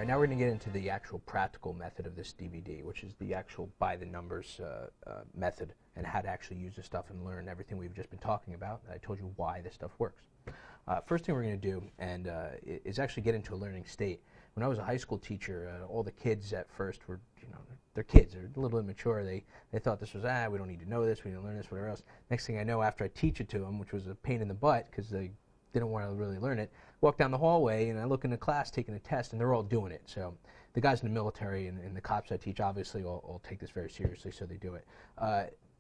right, now we're going to get into the actual practical method of this DVD, which is the actual by the numbers method, and how to actually use this stuff and learn everything we've just been talking about. I told you why this stuff works. First thing we're going to do is actually get into a learning state. When I was a high school teacher, all the kids at first were, they're kids. They're a little immature. They thought this was, we don't need to know this, we need to learn this, whatever else. Next thing I know, after I teach it to them, which was a pain in the butt because they didn't want to really learn it, walk down the hallway and I look in the class taking a test and they're all doing it. So the guys in the military and the cops I teach obviously all take this very seriously, so they do it.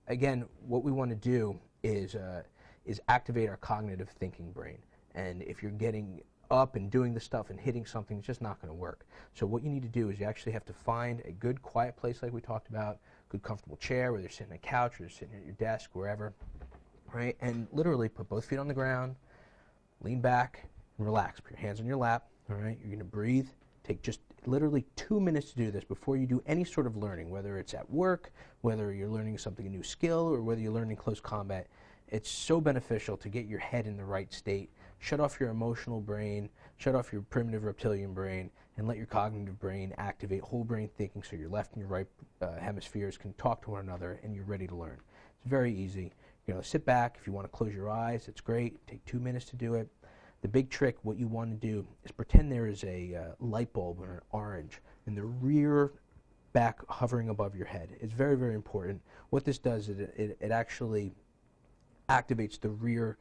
Again, what we want to do is activate our cognitive thinking brain. And if you're getting up and doing the stuff and hitting something, it's just not going to work. So what you need to do is you actually have to find a good quiet place like we talked about, good comfortable chair, whether you're sitting on a couch or you're sitting at your desk, wherever, right? And literally put both feet on the ground, lean back, and relax. Put your hands on your lap, all right? You're going to breathe. Take just literally 2 minutes to do this before you do any sort of learning, whether it's at work, whether you're learning something, a new skill, or whether you're learning close combat. It's so beneficial to get your head in the right state. Shut off your emotional brain, shut off your primitive reptilian brain, and let your cognitive brain activate whole brain thinking so your left and your right hemispheres can talk to one another and you're ready to learn. It's very easy. Sit back. If you want to close your eyes, it's great. Take 2 minutes to do it. The big trick, what you want to do is pretend there is a light bulb or an orange in the rear back hovering above your head. It's very, very important. What this does is it actually activates the rear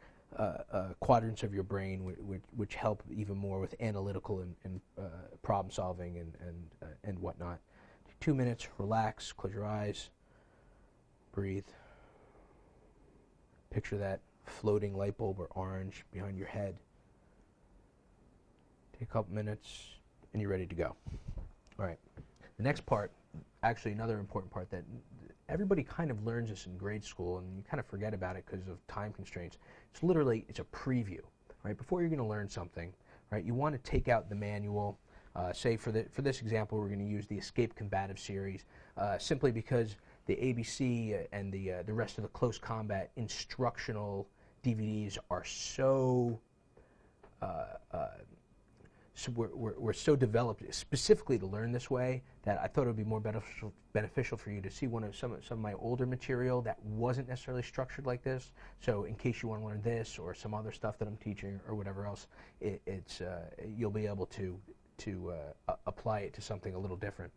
quadrants of your brain, which help even more with analytical and problem solving and whatnot. Take 2 minutes, relax, close your eyes, breathe. Picture that floating light bulb or orange behind your head. Take a couple minutes, and you're ready to go. All right. The next part, actually another important part that everybody kind of learns this in grade school, and you kind of forget about it because of time constraints. It's a preview, right? Before you're going to learn something, right? You want to take out the manual. Say for this example, we're going to use the Escape Combative series, simply because the ABC and the rest of the close combat instructional DVDs are so we're so developed specifically to learn this way that I thought it would be more beneficial for you to see some of my older material that wasn't necessarily structured like this. So in case you want to learn this or some other stuff that I'm teaching or whatever else, you'll be able to apply it to something a little different.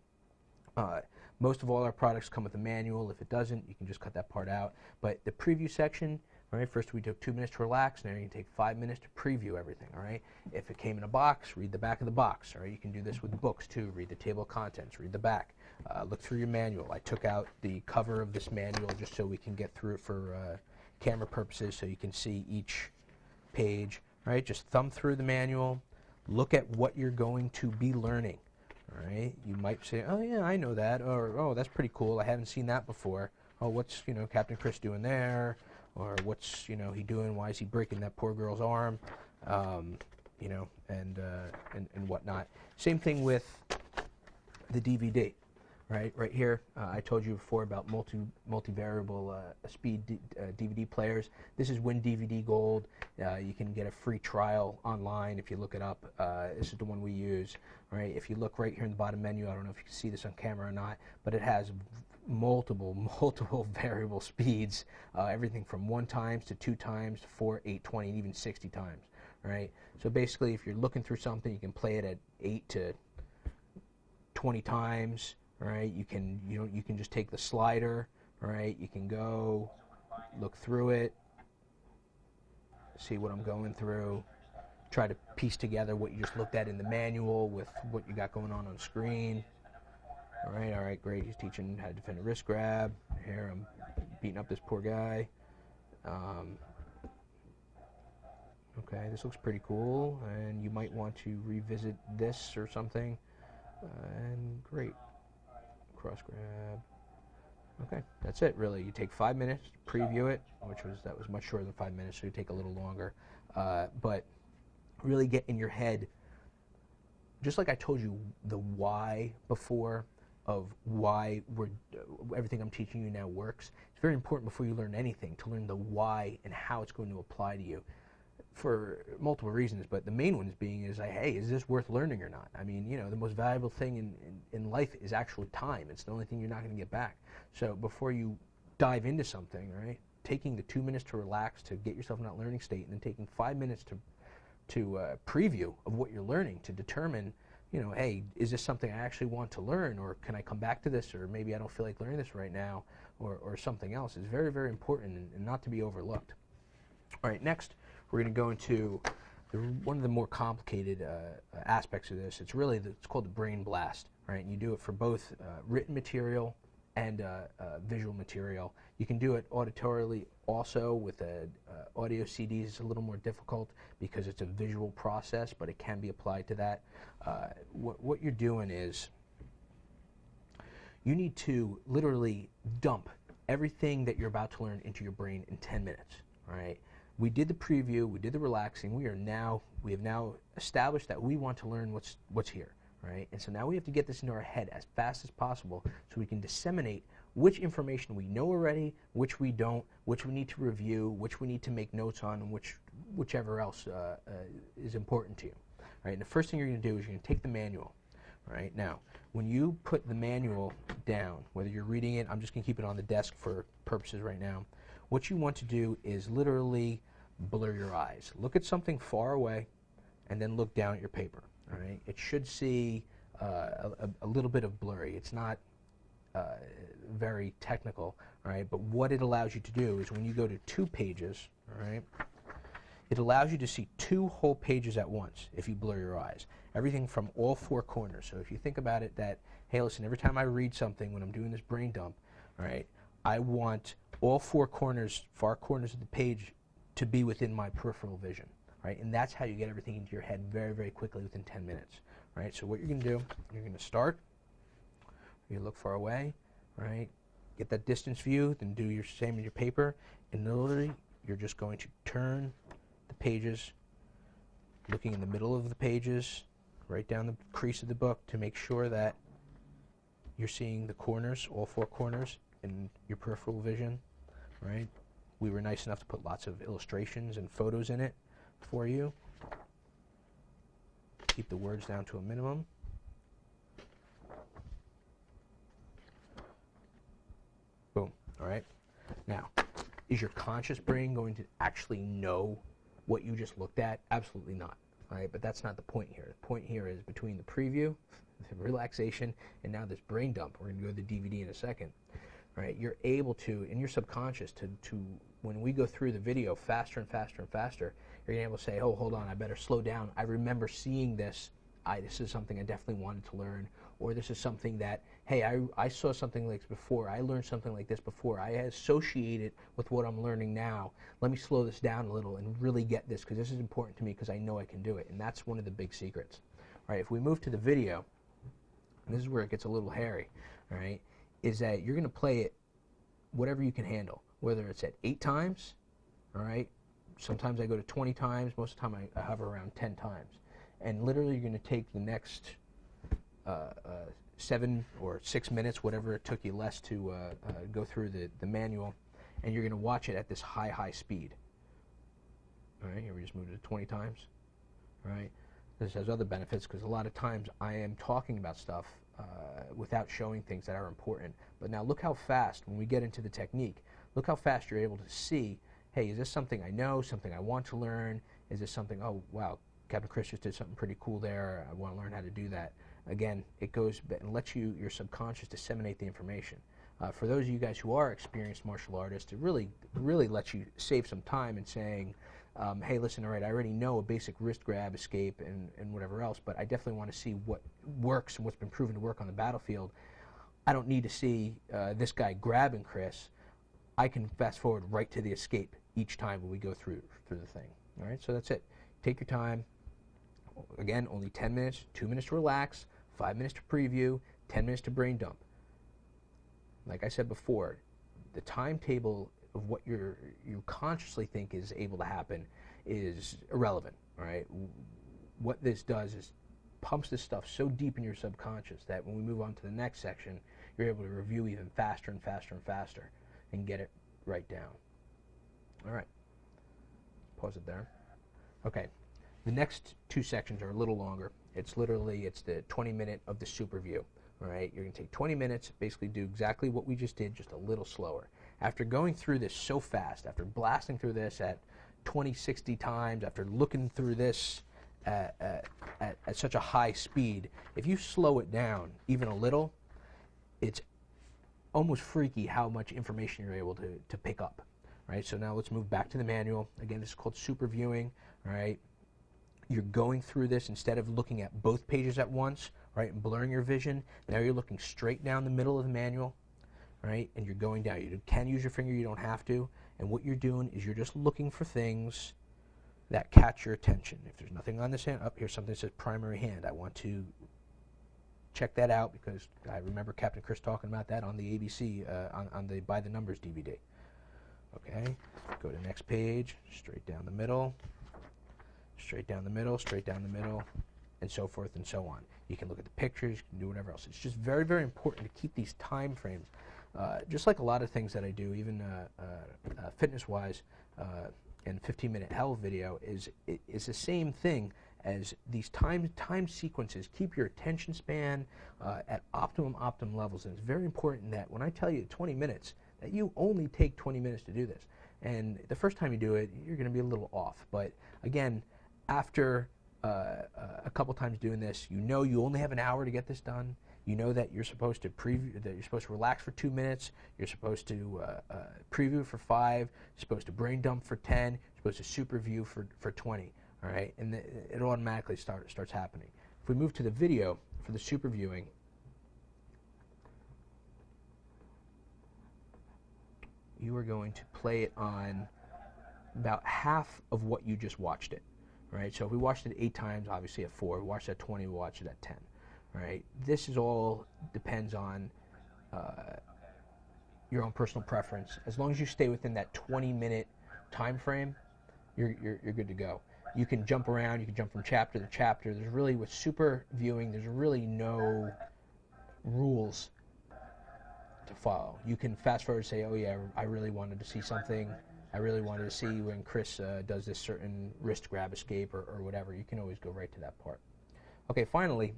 Most of all our products come with a manual. If it doesn't, you can just cut that part out. But the preview section, all right, first we took 2 minutes to relax. Now you can take 5 minutes to preview everything, all right? If it came in a box, read the back of the box, all right? You can do this with books too. Read the table of contents, read the back. Look through your manual. I took out the cover of this manual just so we can get through it for camera purposes so you can see each page, all right? Just thumb through the manual. Look at what you're going to be learning. All right, you might say, oh yeah, I know that, or oh, that's pretty cool, I haven't seen that before. Oh, what's Captain Chris doing there? Or what's he doing? Why is he breaking that poor girl's arm? And whatnot. Same thing with the DVD, right? Right here, I told you before about multivariable speed DVD players. This is WinDVD Gold. You can get a free trial online if you look it up. This is the one we use. Right? If you look right here in the bottom menu, I don't know if you can see this on camera or not, but it has multiple variable speeds, everything from 1 times to 2 times to 4, 8, 20, and even 60 times. Right? So basically, if you're looking through something, you can play it at 8 to 20 times. Right? You can just take the slider. Right? You can go look through it, see what I'm going through. Try to piece together what you just looked at in the manual with what you got going on screen. All right, great. He's teaching how to defend a wrist grab. Here I'm beating up this poor guy. Okay, this looks pretty cool, and you might want to revisit this or something. And great. Cross grab. Okay, that's it really. You take 5 minutes to preview it, that was much shorter than 5 minutes, so you take a little longer. But really get in your head, just like I told you the why before of why everything I'm teaching you now works. It's very important before you learn anything to learn the why and how it's going to apply to you. for multiple reasons, but the main ones being is like, hey, is this worth learning or not? I mean, you know, the most valuable thing in life is actually time. It's the only thing you're not going to get back. So before you dive into something, right, taking the 2 minutes to relax, to get yourself in that learning state, and then taking 5 minutes to preview of what you're learning, to determine, you know, hey, is this something I actually want to learn, or can I come back to this, or maybe I don't feel like learning this right now, or something else, is very, very important and not to be overlooked. All right, next we're going to go into one of the more complicated aspects of this. It's really it's called the brain blast, right? And you do it for both written material and visual material. You can do it auditorily also with audio CDs. It's a little more difficult because it's a visual process, but it can be applied to that. What you're doing is you need to literally dump everything that you're about to learn into your brain in 10 minutes, all right? We did the preview, we did the relaxing, we have now established that we want to learn what's here, right? And so now we have to get this into our head as fast as possible so we can disseminate which information we know already, which we don't, which we need to review, which we need to make notes on, and whichever else is important to you, right? And the first thing you're going to do is you're going to take the manual, right? Now, when you put the manual down, whether you're reading it, I'm just going to keep it on the desk for purposes right now, what you want to do is literally blur your eyes. Look at something far away and then look down at your paper. All right? It should see a little bit of blurry. It's not very technical, all right? But what it allows you to do is when you go to 2 pages, all right, it allows you to see 2 whole pages at once if you blur your eyes. Everything from all 4 corners. So if you think about it that, hey, listen, every time I read something when I'm doing this brain dump, all right, I want all 4 corners, far corners of the page to be within my peripheral vision, right? And that's how you get everything into your head very, very quickly within 10 minutes, right? So what you're going to do, you're going to start, you look far away, right? Get that distance view, then do your same in your paper, and literally you're just going to turn the pages, looking in the middle of the pages, right down the crease of the book to make sure that you're seeing the corners, all 4 corners, in your peripheral vision, right? We were nice enough to put lots of illustrations and photos in it for you. Keep the words down to a minimum. Boom, all right? Now, is your conscious brain going to actually know what you just looked at? Absolutely not, all right? But that's not the point here. The point here is between the preview, the relaxation, and now this brain dump. We're going to go to the DVD in a second. Right, you're able to, in your subconscious, to when we go through the video faster and faster and faster, you're able to say, oh, hold on, I better slow down. I remember seeing this. This is something I definitely wanted to learn. Or this is something that, hey, I saw something like this before. I learned something like this before. I associate it with what I'm learning now. Let me slow this down a little and really get this, because this is important to me because I know I can do it. And that's one of the big secrets. All right, if we move to the video, and this is where it gets a little hairy, all right, is that you're going to play it whatever you can handle, whether it's at 8 times, all right? Sometimes I go to 20 times. Most of the time I hover around 10 times. And literally you're going to take the next 7 or 6 minutes, whatever it took you less to go through the manual, and you're going to watch it at this high speed. All right, here we just moved it to 20 times, all right? This has other benefits because a lot of times I am talking about stuff without showing things that are important. But now look how fast, when we get into the technique, look how fast you're able to see, hey, is this something I know, something I want to learn? Is this something, oh, wow, Captain Chris just did something pretty cool there. I want to learn how to do that. Again, it goes and lets your subconscious disseminate the information. For those of you guys who are experienced martial artists, it really lets you save some time in saying, hey, listen, all right, I already know a basic wrist grab, escape, and whatever else, but I definitely want to see what works and what's been proven to work on the battlefield. I don't need to see this guy grabbing Chris. I can fast forward right to the escape each time when we go through the thing. All right, so that's it. Take your time. Again, only 10 minutes, 2 minutes to relax, 5 minutes to preview, 10 minutes to brain dump. Like I said before, the timetable of what you consciously think is able to happen is irrelevant, all right? What this does is pumps this stuff so deep in your subconscious that when we move on to the next section, you're able to review even faster and faster and faster and get it right down. All right, pause it there. Okay, the next two sections are a little longer. It's literally, it's the 20-minute of the super view. All right, you're going to take 20 minutes, basically do exactly what we just did, just a little slower. After going through this so fast, after blasting through this at 20, 60 times, after looking through this at such a high speed, if you slow it down even a little, it's almost freaky how much information you're able to pick up. Right, so now let's move back to the manual. Again, this is called super viewing. All right, you're going through this instead of looking at both pages at once, right, and blurring your vision. Now you're looking straight down the middle of the manual, right, and you're going down. You can use your finger, you don't have to. And what you're doing is you're just looking for things that catch your attention. If there's nothing on this hand, up here's something that says primary hand. I want to check that out because I remember Captain Chris talking about that on the ABC, on the By the Numbers DVD. Okay, go to the next page, straight down the middle, straight down the middle, straight down the middle, and so forth and so on. You can look at the pictures, you can do whatever else. It's just very, very important to keep these time frames. Just like a lot of things that I do, even fitness-wise, and 15-minute health video is the same thing as these time sequences. Keep your attention span at optimum levels, and it's very important that when I tell you 20 minutes, that you only take 20 minutes to do this. And the first time you do it, you're going to be a little off. But again, after a couple times doing this, you know you only have an hour to get this done. You know that you're supposed to preview, that you're supposed to relax for 2 minutes. You're supposed to preview for 5. You're supposed to brain dump for 10. You're supposed to super view for 20. All right, and it automatically starts happening. If we move to the video for the super viewing, you are going to play it on about half of what you just watched it. Right? So if we watched it 8 times, obviously at 4. We watched it at 20, we watched it at 10. Right? This is all depends on your own personal preference. As long as you stay within that 20-minute time frame, you're good to go. You can jump around. You can jump from chapter to chapter. There's really, with super viewing, there's really no rules to follow. You can fast forward and say, oh yeah, I really wanted to see something. I really wanted to see when Chris does this certain wrist grab escape or whatever. You can always go right to that part. Okay, finally,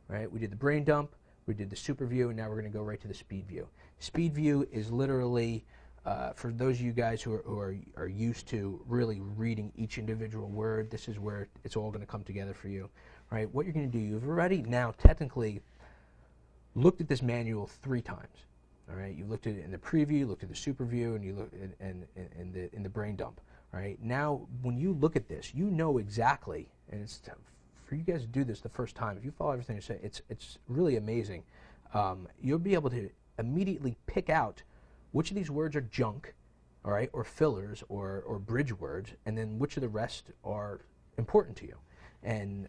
right, we did the brain dump, we did the super view, and now we're going to go right to the speed view. Speed view is literally, for those of you guys who are used to really reading each individual word, this is where it's all going to come together for you. Right? What you're going to do, you've already now technically looked at this manual 3 times. All right, you looked at it in the preview, you looked at the super view, and you looked in the brain dump. All right, now when you look at this, you know exactly, and it's for you guys to do this the first time. If you follow everything I say, it's really amazing. You'll be able to immediately pick out which of these words are junk, all right, or fillers, or bridge words, and then which of the rest are important to you. And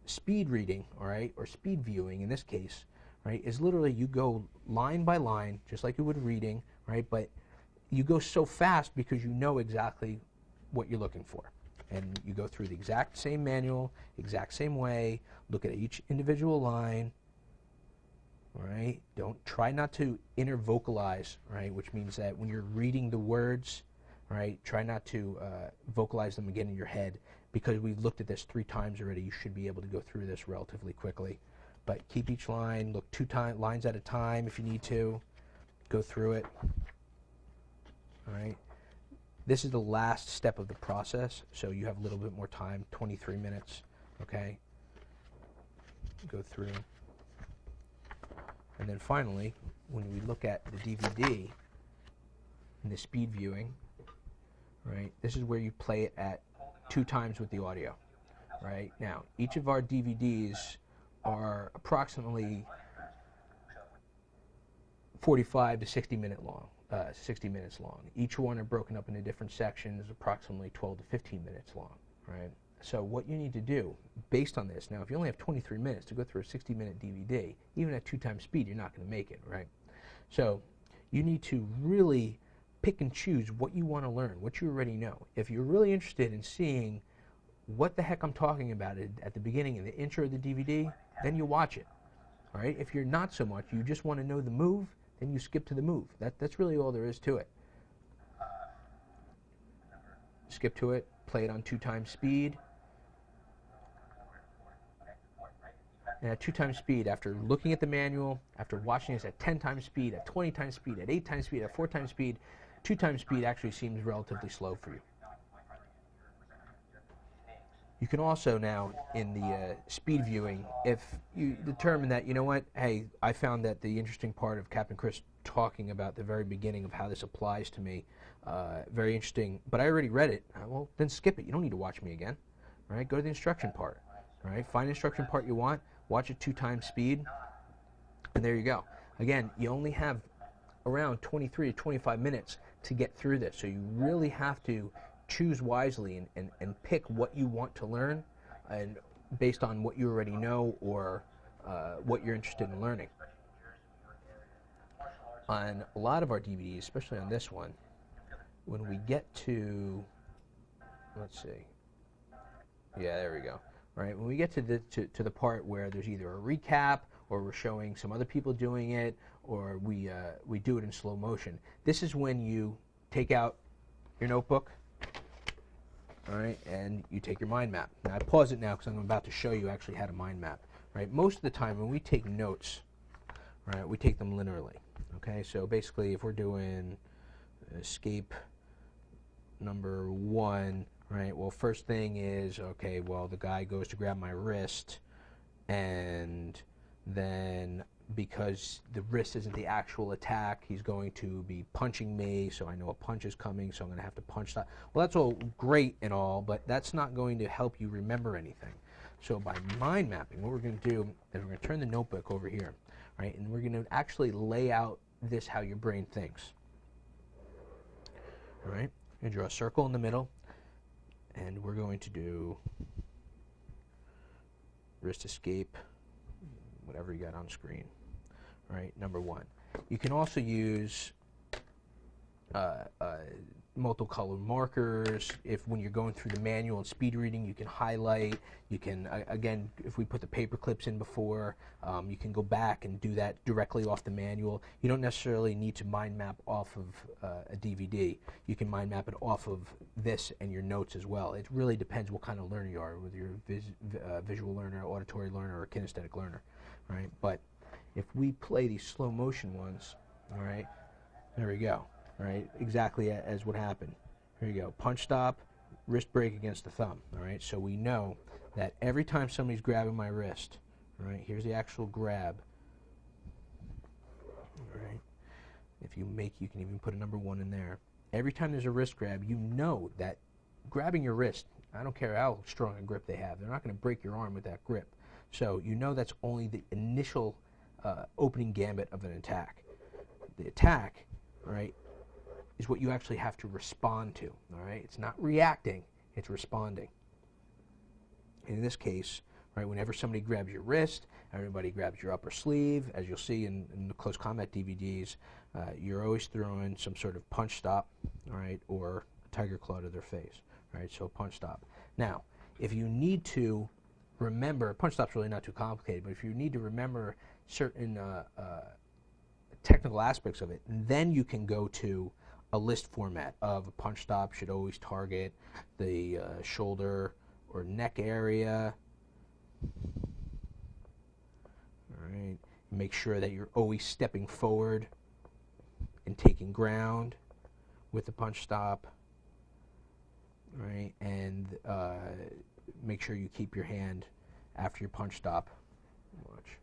speed reading, all right, or speed viewing in this case, right, is literally you go line by line, just like you would reading, right, but you go so fast because you know exactly what you're looking for. And you go through the exact same manual, exact same way, look at each individual line, all right? Try not to intervocalize, right, which means that when you're reading the words, right, try not to vocalize them again in your head, because we've looked at this 3 times already. You should be able to go through this relatively quickly. But keep each line, look 2 lines at a time if you need to. Go through it. All right. This is the last step of the process, so you have a little bit more time, 23 minutes. Okay. Go through. And then finally, when we look at the DVD and the speed viewing, right, this is where you play it at 2 times with the audio. Right. Now, each of our DVDs are approximately 45 to 60 minutes long. Each one are broken up into different sections, approximately 12 to 15 minutes long, right? So what you need to do, based on this, now if you only have 23 minutes to go through a 60-minute DVD, even at 2 times speed, you're not going to make it, right? So you need to really pick and choose what you want to learn, what you already know. If you're really interested in seeing what the heck I'm talking about at the beginning in the intro of the DVD, then you watch it. All right? If you're not so much, you just want to know the move, then you skip to the move. That's really all there is to it. Skip to it, play it on 2 times speed. And at 2 times speed, after looking at the manual, after watching this at 10 times speed, at 20 times speed, at 8 times speed, at 4 times speed, 2 times speed actually seems relatively slow for you. You can also now, in the speed viewing, if you determine that, you know what, hey, I found that the interesting part of Captain Chris talking about the very beginning of how this applies to me, very interesting, but I already read it, well, then skip it. You don't need to watch me again. All right, go to the instruction part. All right, find the instruction part you want, watch it 2 times speed, and there you go. Again, you only have around 23 to 25 minutes to get through this, so you really have to choose wisely and pick what you want to learn, and based on what you already know or what you're interested in learning. On a lot of our DVDs, especially on this one, when we get to, let's see, yeah, there we go. All right, when we get to the part where there's either a recap or we're showing some other people doing it, or we do it in slow motion, this is when you take out your notebook. All right, and you take your mind map. Now I pause it now because I'm about to show you actually how to mind map. Right, most of the time when we take notes, right, we take them linearly. Okay, so basically if we're doing escape number 1, right, well, first thing is, okay, well, the guy goes to grab my wrist, and then because the wrist isn't the actual attack, he's going to be punching me, so I know a punch is coming, so I'm going to have to punch that. Well, that's all great and all, but that's not going to help you remember anything. So by mind mapping, what we're going to do is we're going to turn the notebook over here, right, and we're going to actually lay out this how your brain thinks. All right, we're going to draw a circle in the middle, and we're going to do wrist escape, whatever you got on screen. All right, number 1. You can also use multicolor markers. If when you're going through the manual and speed reading, you can highlight. You can, again, if we put the paper clips in before, you can go back and do that directly off the manual. You don't necessarily need to mind map off of a DVD. You can mind map it off of this and your notes as well. It really depends what kind of learner you are, whether you're a visual learner, auditory learner, or a kinesthetic learner, right? But if we play these slow motion ones, all right, there we go. All right, exactly as what happened. Here you go. Punch stop, wrist break against the thumb. All right, so we know that every time somebody's grabbing my wrist, all right, here's the actual grab. All right, if you can even put a number 1 in there. Every time there's a wrist grab, you know that grabbing your wrist, I don't care how strong a grip they have, they're not going to break your arm with that grip. So you know that's only the initial opening gambit of an attack. The attack, all right, is what you actually have to respond to. All right, it's not reacting, it's responding. In this case, right, whenever somebody grabs your wrist, everybody grabs your upper sleeve. As you'll see in the close combat DVDs, you're always throwing some sort of punch stop, all right, or a tiger claw to their face. All right, so punch stop. Now, if you need to remember, punch stop's really not too complicated, but if you need to remember certain technical aspects of it, then you can go to a list format of a punch stop should always target the shoulder or neck area. All right, make sure that you're always stepping forward and taking ground with the punch stop. All right, and make sure you keep your hand after your punch stop. Watch.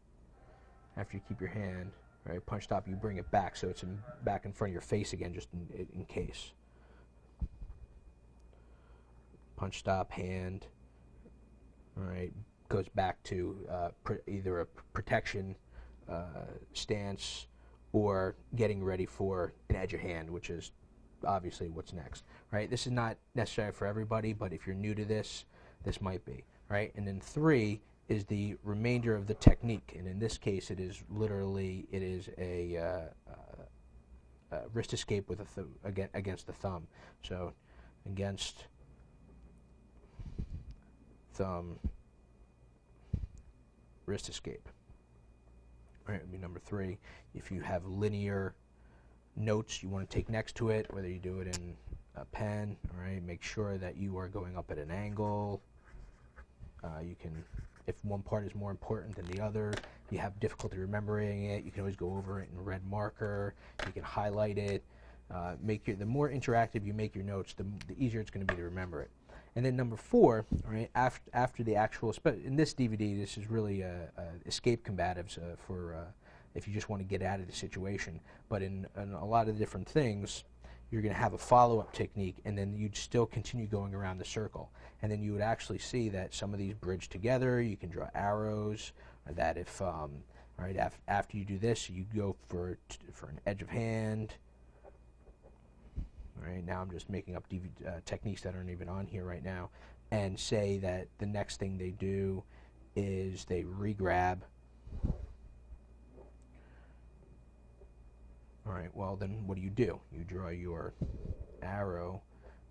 After you keep your hand, right, punch stop, you bring it back so it's back in front of your face again, just in case. Punch stop, hand, all right, goes back to either a protection stance or getting ready for an edge of hand, which is obviously what's next, right? This is not necessary for everybody, but if you're new to this, this might be, right? And then 3 is the remainder of the technique, and in this case, it is literally a wrist escape with against the thumb. So against thumb, wrist escape. All right, would be number 3. If you have linear notes you want to take next to it, whether you do it in pen. All right, make sure that you are going up at an angle. You can, if one part is more important than the other, you have difficulty remembering it, you can always go over it in red marker. You can highlight it. The more interactive you make your notes, the easier it's going to be to remember it. And then number 4, all right, after the actual, in this DVD, this is really escape combatives for if you just want to get out of the situation. But in a lot of different things, you're going to have a follow-up technique, and then you'd still continue going around the circle. And then you would actually see that some of these bridge together. You can draw arrows, or that if, right, after you do this, you go for an edge of hand. All right, now I'm just making up techniques that aren't even on here right now, and say that the next thing they do is they re-grab. All right, well then what do? You draw your arrow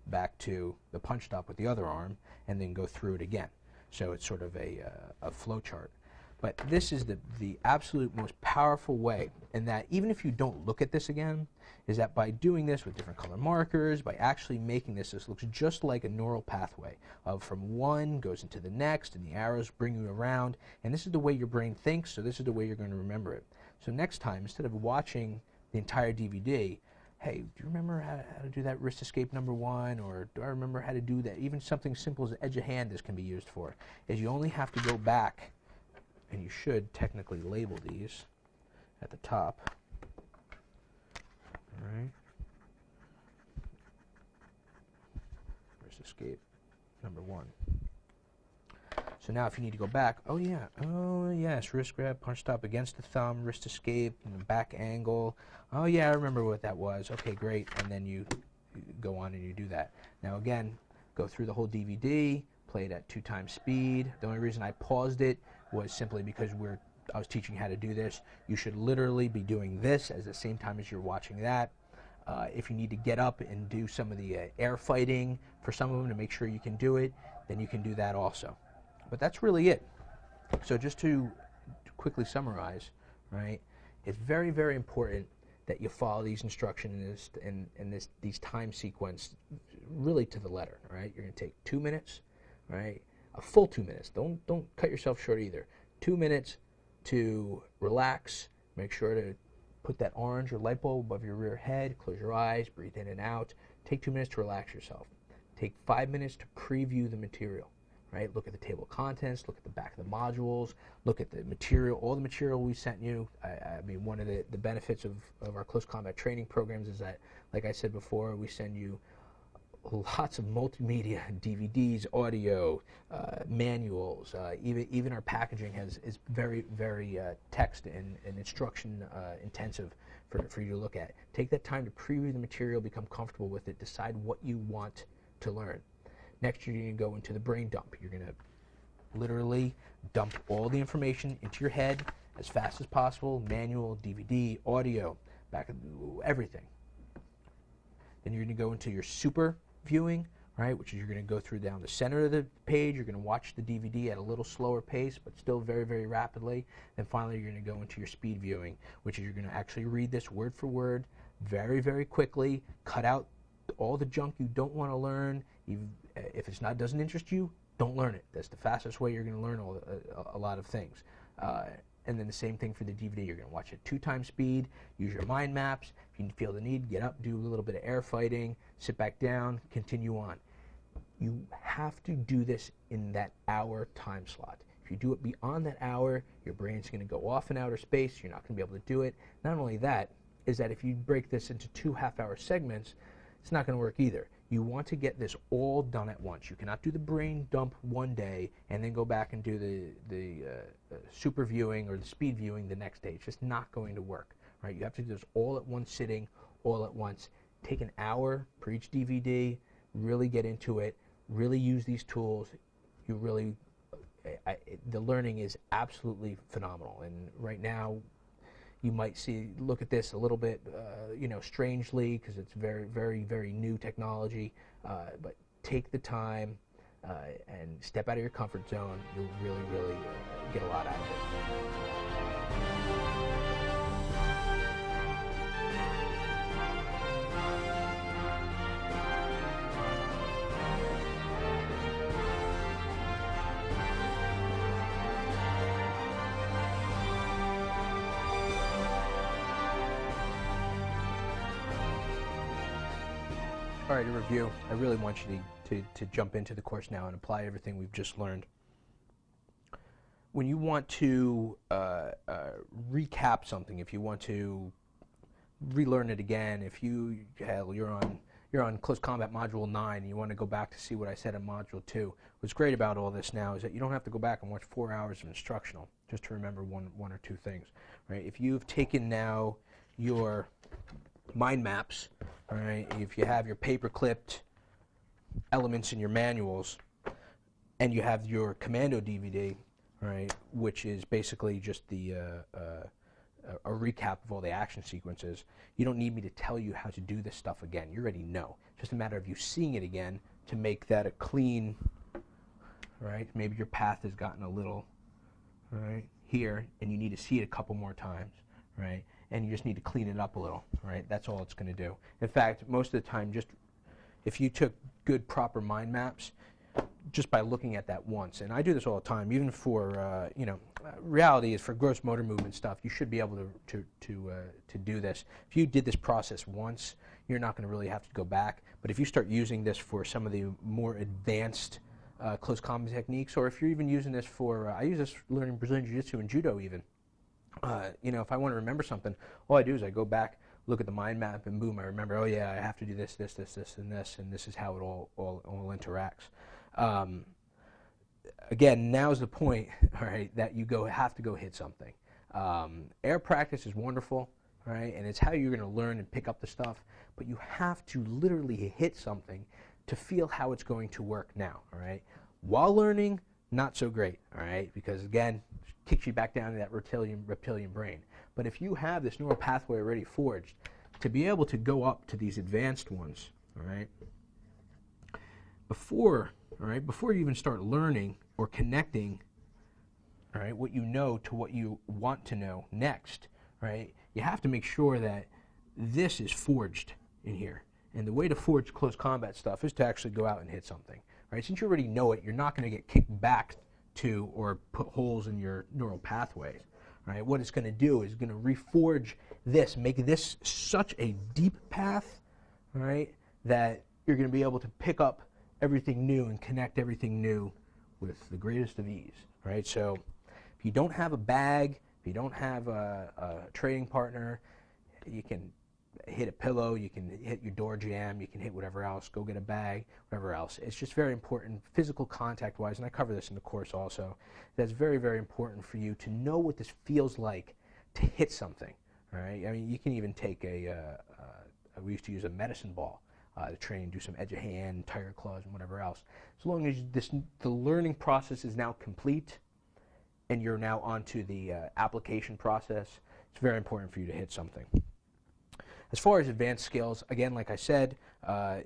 back to the punch stop with the other arm and then go through it again. So it's sort of a flow chart. But this is the absolute most powerful way, and that even if you don't look at this again, is that by doing this with different color markers, by actually making this looks just like a neural pathway of from one goes into the next, and the arrows bring you around, and this is the way your brain thinks, so this is the way you're going to remember it. So next time, instead of watching the entire DVD, hey, do you remember how to do that wrist escape number 1, or do I remember how to do that? Even something simple as edge of hand this can be used for, is you only have to go back, and you should technically label these at the top. All right. Wrist escape number 1. So now if you need to go back, oh yes, wrist grab, punch stop against the thumb, wrist escape, back angle. Oh yeah, I remember what that was. Okay, great. And then you go on and you do that. Now again, go through the whole DVD, play it at 2 times speed. The only reason I paused it was simply because I was teaching you how to do this. You should literally be doing this at the same time as you're watching that. If you need to get up and do some of the air fighting for some of them to make sure you can do it, then you can do that also. But that's really it. So just to quickly summarize, right, it's very, very important that you follow these instructions and these time sequence really to the letter, right? You're going to take 2 minutes, right? A full 2 minutes. Don't cut yourself short either. 2 minutes to relax. Make sure to put that orange or light bulb above your rear head. Close your eyes. Breathe in and out. Take 2 minutes to relax yourself. Take 5 minutes to preview the material. Right? Look at the table of contents, look at the back of the modules, look at the material, all the material we sent you. I mean, one of the benefits of our close combat training programs is that, like I said before, we send you lots of multimedia, DVDs, audio, manuals. Even our packaging is very, very text and instruction intensive for you to look at. Take that time to preview the material, become comfortable with it, decide what you want to learn. Next, you're going to go into the brain dump. You're going to literally dump all the information into your head as fast as possible, manual, DVD, audio, everything. Then you're going to go into your super viewing, right, which is you're going to go through down the center of the page. You're going to watch the DVD at a little slower pace, but still very, very rapidly. Then finally, you're going to go into your speed viewing, which is you're going to actually read this word for word very, very quickly, cut out all the junk you don't want to learn. If it doesn't interest you, don't learn it. That's the fastest way you're going to learn a lot of things. And then the same thing for the DVD. You're going to watch it 2 times speed, use your mind maps. If you feel the need, get up, do a little bit of air fighting, sit back down, continue on. You have to do this in that hour time slot. If you do it beyond that hour, your brain's going to go off in outer space. You're not going to be able to do it. Not only that, is that if you break this into 2 half-hour segments, it's not going to work either. You want to get this all done at once. You cannot do the brain dump one day and then go back and do the super viewing or the speed viewing the next day. It's just not going to work. Right? You have to do this all at one sitting, all at once. Take an hour per each DVD. Really get into it. Really use these tools. You really, the learning is absolutely phenomenal. And right now, you might look at this a little bit, strangely, because it's very, very, very new technology. But take the time and step out of your comfort zone. You'll really, really get a lot out of it. right, a review. I really want you to jump into the course now and apply everything we've just learned. When you want to recap something, if you want to relearn it again, if you're on Close Combat Module 9 and you want to go back to see what I said in Module 2, what's great about all this now is that you don't have to go back and watch 4 hours of instructional just to remember one or two things. Right? If you've taken now your mind maps, all right, if you have your paper clipped elements in your manuals, and you have your commando DVD, right, which is basically just a recap of all the action sequences. You don't need me to tell you how to do this stuff again. You already know. It's just a matter of you seeing it again to make that a clean, right? Maybe your path has gotten a little, right, here, and you need to see it a couple more times, right? And you just need to clean it up a little, right? That's all it's going to do. In fact, most of the time, just if you took good, proper mind maps, just by looking at that once, and I do this all the time, even for reality is for gross motor movement stuff. You should be able to do this. If you did this process once, you're not going to really have to go back. But if you start using this for some of the more advanced close combat techniques, or if you're even using this for, I use this for learning Brazilian Jiu-Jitsu and Judo even. If I want to remember something, all I do is I go back, look at the mind map, and boom, I remember, oh yeah, I have to do this, and this is how it all interacts. Again, now's the point, all right, that you have to go hit something. Air practice is wonderful, all right, and it's how you're going to learn and pick up the stuff, but you have to literally hit something to feel how it's going to work now, all right? While learning, not so great, all right, because again, it kicks you back down to that reptilian brain. But if you have this neural pathway already forged, to be able to go up to these advanced ones, all right, before you even start learning or connecting, all right, what you know to what you want to know next, right, you have to make sure that this is forged in here. And the way to forge close combat stuff is to actually go out and hit something, right? Since you already know it, you're not going to get kicked back to or put holes in your neural pathways, right? What it's going to do is going to reforge this, make this such a deep path, right, that you're going to be able to pick up everything new and connect everything new with the greatest of ease, right? So if you don't have a bag, if you don't have a trading partner, you can hit a pillow, you can hit your door jamb, you can hit whatever else, go get a bag, whatever else. It's just very important, physical contact-wise, and I cover this in the course also, that's very, very important for you to know what this feels like to hit something, all right? I mean, you can even take we used to use a medicine ball to train, do some edge of hand, tiger claws, and whatever else. As long as the learning process is now complete and you're now onto the application process, it's very important for you to hit something. As far as advanced skills, again, like I said,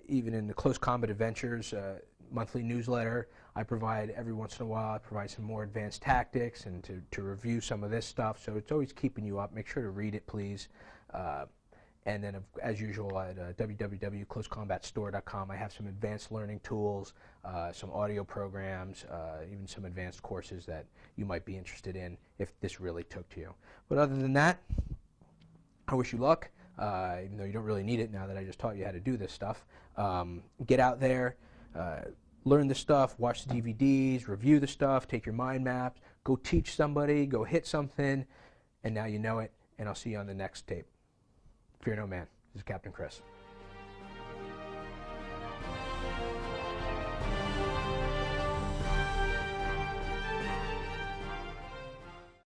even in the Close Combat Adventures monthly newsletter, I provide every once in a while, I provide some more advanced tactics and to review some of this stuff. So it's always keeping you up. Make sure to read it, please. And then, as usual, at www.closecombatstore.com, I have some advanced learning tools, some audio programs, even some advanced courses that you might be interested in if this really took to you. But other than that, I wish you luck. Even though you don't really need it now that I just taught you how to do this stuff. Get out there, learn the stuff, watch the DVDs, review the stuff, take your mind maps, go teach somebody, go hit something, and now you know it, and I'll see you on the next tape. Fear no man. This is Captain Chris.